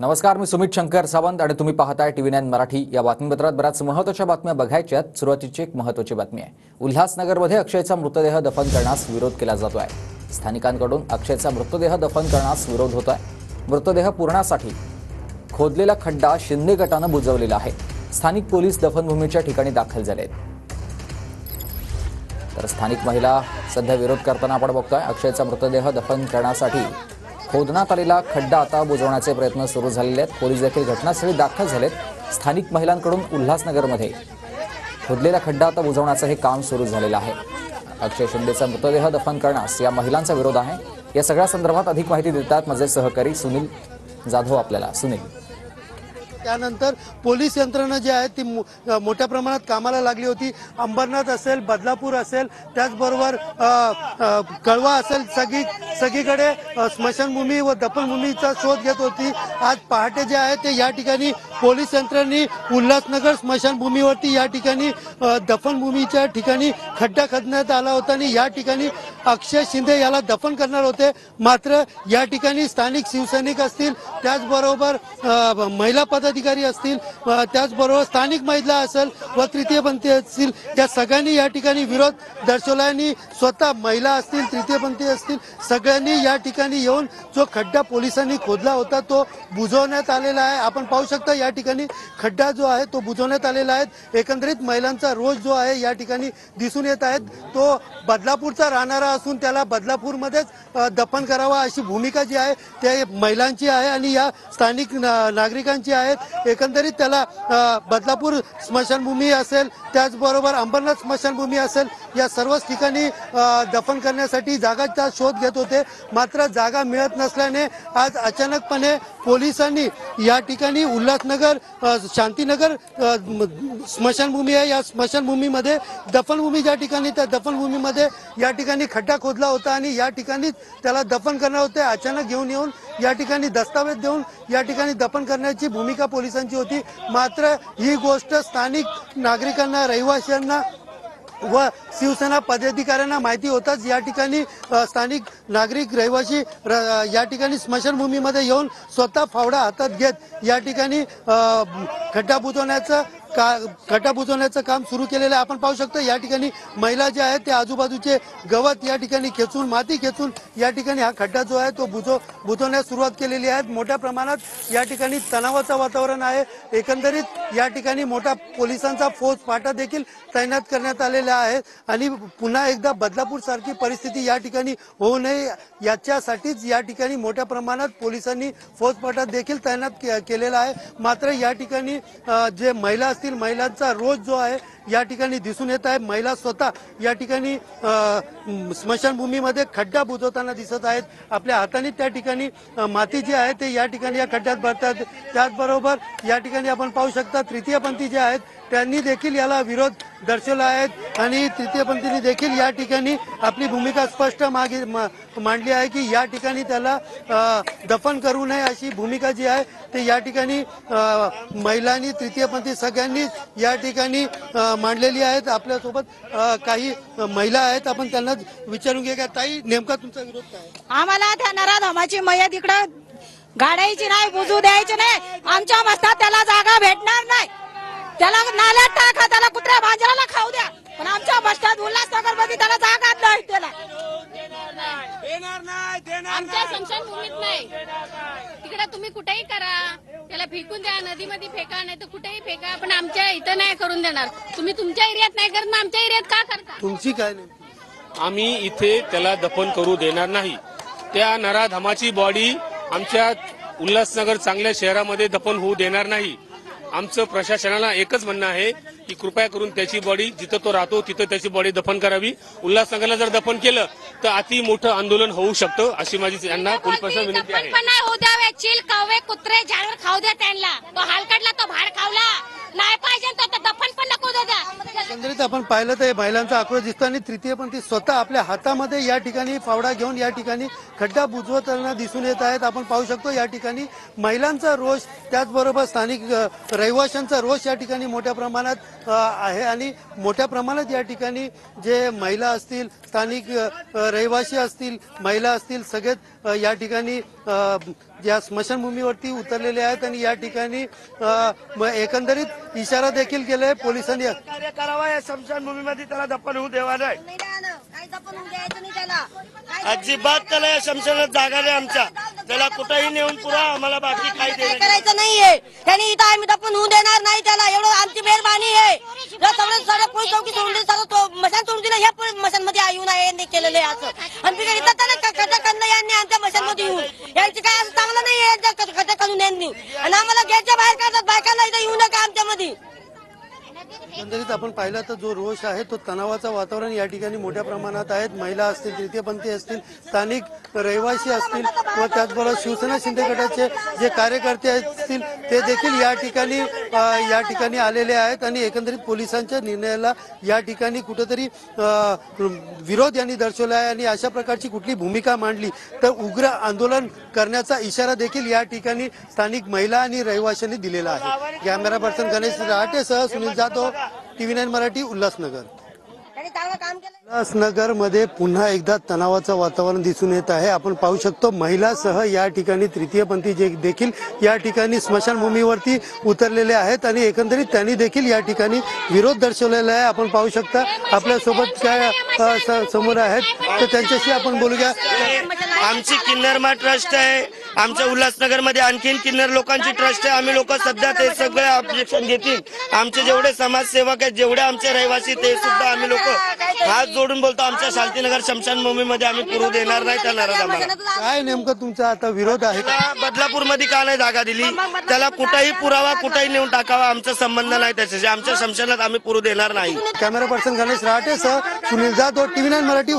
नमस्कार, मी सुमित शंकर सावंत आणि तुम्ही पाहताय TV9 मराठी। या बातमीपत्रात बऱ्याच महत्त्वाच्या बातम्या बघायच्यात। सुरुवातीची एक महत्त्वाची बातमी आहे। उल्हासनगरमध्ये अक्षयचा मृतदेह दफन करण्यास विरोध केला जातोय। स्थानिकांकडून अक्षयचा मृतदेह दफन करण्यास विरोध होतोय। मृतदेह पुरण्यासाठी खोदलेला खड्डा शिंदे गटाने बुजवलेला आहे। स्थानिक पोलीस दफनभूमीच्या ठिकाणी दाखल झाले आहेत। तर स्थानिक महिला सध्या विरोध करताना आपण बघतोय। अक्षयचा मृतदेह दफन करण्यासाठी खोदण्यात आलेला खड्डा आता बुजवण्याचे प्रयत्न सुरू झालेले आहेत। पोलीस देखील घटनास्थळी दाखल झालेत। स्थानिक महिलांकडून उल्हासनगरमध्ये खोदलेला खड्डा आता बुजवण्याचे हे काम सुरू झालेलं आहे। अक्षय शिंदेचा मृतदेह दफन करण्यास या महिलांचा विरोध आहे। या सगळ्या संदर्भात अधिक माहिती देतात माझे सहकारी सुनील जाधव आपल्याला। सुनील, त्यानंतर पोलीस यंत्रणा जी आहे ती मोठ्या प्रमाणात कामाला लागली होती। अंबरनाथ असेल, बदलापूर असेल, त्याचबरोबर कळवा असेल, सगळीकडे स्मशानभूमी व दफनभूमीचा शोध घेत होती। आज पहाटे जे आहे ते या ठिकाणी पोलीस यंत्रणेने उल्हासनगर स्मशानभूमीवरती या ठिकाणी दफनभूमीच्या ठिकाणी खड्डा खोदण्यात आला होता आणि या ठिकाणी अक्षय शिंदे याला दफन करणार होते। मात्र या ठिकाणी स्थानिक शिवसैनिक असतील, त्याचबरोबर महिला पदाधिकारी असतील, त्याचबरोबर स्थानिक महिला असेल व तृतीयपंथी असतील, त्या सगळ्यांनी या ठिकाणी विरोध दर्शवला आणि स्वतः महिला असतील, तृतीयपंथी असतील, सगळ्यांनी या ठिकाणी येऊन जो खड्डा पोलिसांनी खोदला होता तो बुजवण्यात आलेला आहे। आपण पाहू शकता या ठिकाणी खड्डा जो आहे तो बुजवण्यात आलेला आहे। एकंदरीत महिलांचा रोष जो आहे या ठिकाणी दिसून येत आहे। तो बदलापूरचा राहणारा असून त्याला बदलापूरमध्येच दफन करावा अशी भूमिका जी आहे ते महिलांची आहे आणि या स्थानिक नागरिकांची आहे। एकंदरीत त्याला बदलापूर स्मशानभूमी असेल, त्याचबरोबर अंबरनाथ स्मशानभूमी असेल, या सर्वच ठिकाणी दफन करण्यासाठी जागाचा शोध घेत होते। मात्र जागा मिळत नसल्याने आज अचानकपणे पोलिसांनी या ठिकाणी उल्हासनगर शांतीनगर स्मशानभूमी आहे, या स्मशानभूमीमध्ये दफनभूमी ज्या ठिकाणी त्या दफनभूमीमध्ये या ठिकाणी खड्डा खोदला होता आणि या ठिकाणी त्याला दफन करणार होते। अचानक घेऊन येऊन या ठिकाणी दस्तावेज देऊन या ठिकाणी दफन करण्याची भूमिका पोलिसांची होती। मात्र ही गोष्ट स्थानिक नागरिकांना, रहिवाशांना व शिवसेना पदाधिकाऱ्यांना माहिती होताच या ठिकाणी स्थानिक नागरिक, रहिवासी या ठिकाणी स्मशानभूमीमध्ये येऊन स्वतः फावडा हातात घेत या ठिकाणी खड्डा बुजवण्याचं काम सुरू केलेलं आहे। आपण पाहू शकतो या ठिकाणी महिला जे आहेत ते आजूबाजूचे गवत या ठिकाणी खेचून, माती खेचून या ठिकाणी हा खड्डा जो आहे तो बुजवण्यास सुरुवात केलेली आहे। मोठ्या प्रमाणात या ठिकाणी तणावाचं वातावरण आहे। एकंदरीत या ठिकाणी मोठा पोलिसांचा फौज फाटा देखील तैनात करण्यात आलेला आहे आणि पुन्हा एकदा बदलापूर सारखी परिस्थिती या ठिकाणी होऊ नये याच्यासाठीच या ठिकाणी मोठ्या प्रमाणात पोलिसांनी फौज फाटा देखील तैनात केलेला आहे। मात्र या ठिकाणी जे महिला असतील, महिलांचा रोष जो आहे या ठिकाणी दिसून येत आहे। महिला स्वतः या ठिकाणी स्मशानभूमीमध्ये खड्डा बुजवताना दिसत आहेत। आपल्या हाताने त्या ठिकाणी माती जी आहे ते या ठिकाणी या खड्ड्यात भरतात। त्याचबरोबर या ठिकाणी आपण पाहू शकता तृतीयपंथी जे आहेत त्यांनी देखील याला विरोध दर्शवला आहे आणि तृतीयपंथींनी देखील या ठिकाणी आपली भूमिका स्पष्ट मांडली आहे की या ठिकाणी त्याला दफन करू नये अशी भूमिका जी आहे ते या ठिकाणी महिलांनी, तृतीयपंथी सगळ्यांनी या ठिकाणी मांडलेली आहेत। आपल्यासोबत काही महिला आहेत, आपण त्यांना विचारून घेऊया। ताई, नेमका तुमचा विरोध काय? आम्हाला त्या नराधमाची मयत इकडे गाडायची नाही, बुजू द्यायची नाही। आमच्या मस्तात त्याला जागा भेटणार नाही। त्याला नाल्यात टाका, त्याला कुत्र्या भांजराला खाऊ द्या, पण आमच्या मस्तात उल्हासनगर मध्ये त्याला जागा नाही। त्याला आमच्या स्मशानभूमीत नाही, तिकडे तुम्ही कुठेही करा, त्याला फेकून द्या, नदीमध्ये फेका, नाही तर कुठेही फेका, पण आमच्या इथं नाही करून देणार। तुम्ही तुमच्या एरियात नाही करत, मग आमच्या एरियात का करता? तुमची काय नाही? आम्ही इथे त्याला दफन करू देणार नाही। त्या नराधमाची बॉडी आमच्या उल्हासनगर चांगल्या शहरामध्ये दफन होऊ देणार नाही। आमचं प्रशासनाला एकच म्हणणं आहे की कृपया करून त्याची बॉडी जिथं तो राहतो तिथं त्याची बॉडी दफन करावी। उल्हासनगरला जर दफन केलं तर अति मोठं आंदोलन होऊ शकतं अशी माझी यांना पोलीस प्रशासन विनंती आहे। पण नाही होऊ द्यावे, चिल, कव्वे, कुत्रे, जानवर खाऊ द्या त्यांना। तो हालकडला, तो भाड खावला नाही पाहिजे तर दफन पण नको द्या। एकंदरीत आपण पाहिलं तर महिलांचा आक्रोश दिसतो आणि तृतीयपंथी स्वतः आपल्या हातामध्ये या ठिकाणी फावडा घेऊन या ठिकाणी खड्डा बुजवताना दिसून येत आहेत। आपण पाहू शकतो या ठिकाणी महिलांचा रोष, त्याचबरोबर स्थानिक रहिवाशांचा रोष या ठिकाणी मोठ्या प्रमाणात आहे आणि मोठ्या प्रमाणात या ठिकाणी जे महिला असतील, स्थानिक रहिवासी असतील, महिला असतील, सगळेच या ठिकाणी या स्मशानभूमीवरती उतरलेले आहेत आणि या ठिकाणी एकंदरीत इशारा देखील केलाय पोलिसांनी. कार्य करावा या स्मशानभूमीमध्ये, त्याला दफन होऊ देवा नाही. अजिबात त्याला या स्मशानात जागा नाही आमच्या. त्याला कुठेही नेऊन पुरा, आम्हाला बाकी काही काय करायचं नाहीये. त्यांनी इथं आम्ही दफन होऊ देणार नाही त्याला, एवढं आमची मेहरबानी आहे. सगळं पोलीस चौकी सोडून दिली, सगळं तो मशान सोडून दिलं. ह्या मशान मध्ये येऊन यांनी केलेलं आहे असं. आणि तिकडे इथं त्याला खड्डा करणं यांनी आमच्या मशान मध्ये येऊन, यांची काय असं चांगलं नाही आहे खड्डा करून यांनी. आणि आम्हाला गेटच्या बाहेर काढतात, बायकांना इथं येऊ नका आमच्यामध्ये. एकंदरीत आपण पाहिलं तर जो रोष आहे तो तणावाचं वातावरण या ठिकाणी मोठ्या प्रमाणात आहेत. महिला असतील, तृतीयपंथी असतील, स्थानिक रहिवासी असतील व त्याचबरोबर शिवसेना शिंदे गटाचे जे कार्यकर्ते असतील ते देखील या ठिकाणी आलेले आहेत आणि एकंदरीत पोलिसांच्या निर्णयाला या ठिकाणी कुठेतरी विरोध यांनी दर्शवला आहे आणि अशा प्रकारची कुठली भूमिका मांडली तर उग्र आंदोलन करण्याचा इशारा देखील या ठिकाणी स्थानिक महिला आणि रहिवाशांनी दिलेला आहे. कॅमेरा पर्सन गणेश रहाटेसह सुनील जाधव, TV9 मराठी, उल्हासनगर. त्यांनी चांगलं काम केलं. उल्हासनगर मध्ये पुन्हा एकदा तणावाचं वातावरण दिसून येत आहे. आपण पाहू शकतो महिलासह या ठिकाणी तृतीयपंथी जे देखील या ठिकाणी स्मशानभूमीवरती उतरलेले आहेत आणि एकंदरीत त्यांनी देखील या ठिकाणी विरोध दर्शवलेला आहे. आपण पाहू शकता आपल्यासोबत काय समोर आहेत तर त्यांच्याशी आपण बोलूया. आमची किन्नरमा ट्रस्ट आहे. आमच्या उल्हासनगर मध्ये आणखीन किन्नर लोकांची ट्रस्ट आहे. आम्ही लोक सध्या ते सगळे ऑब्जेक्शन घेतील. आमचे जेवढे समाजसेवक आहेत, जेवढे आमचे रहिवासी, ते सुद्धा आम्ही लोक हात जोडून बोलतो. आमच्या शांतीनगर स्मशानभूमीमध्ये आम्ही पुरू देणार नाही त्या नराधमाला. काय नेमकं तुमचा आता विरोध आहे? बदलापूरमध्ये का नाही जागा दिली? त्याला कुठेही पुरावा, कुठेही नेऊन टाकावा, आमचा संबंध नाही त्याच्याशी. आमच्या स्मशानात आम्ही पुरू देणार नाही. कॅमेरा पर्सन गणेश रहाटेसह सुनील जाधव, TV9 मराठी.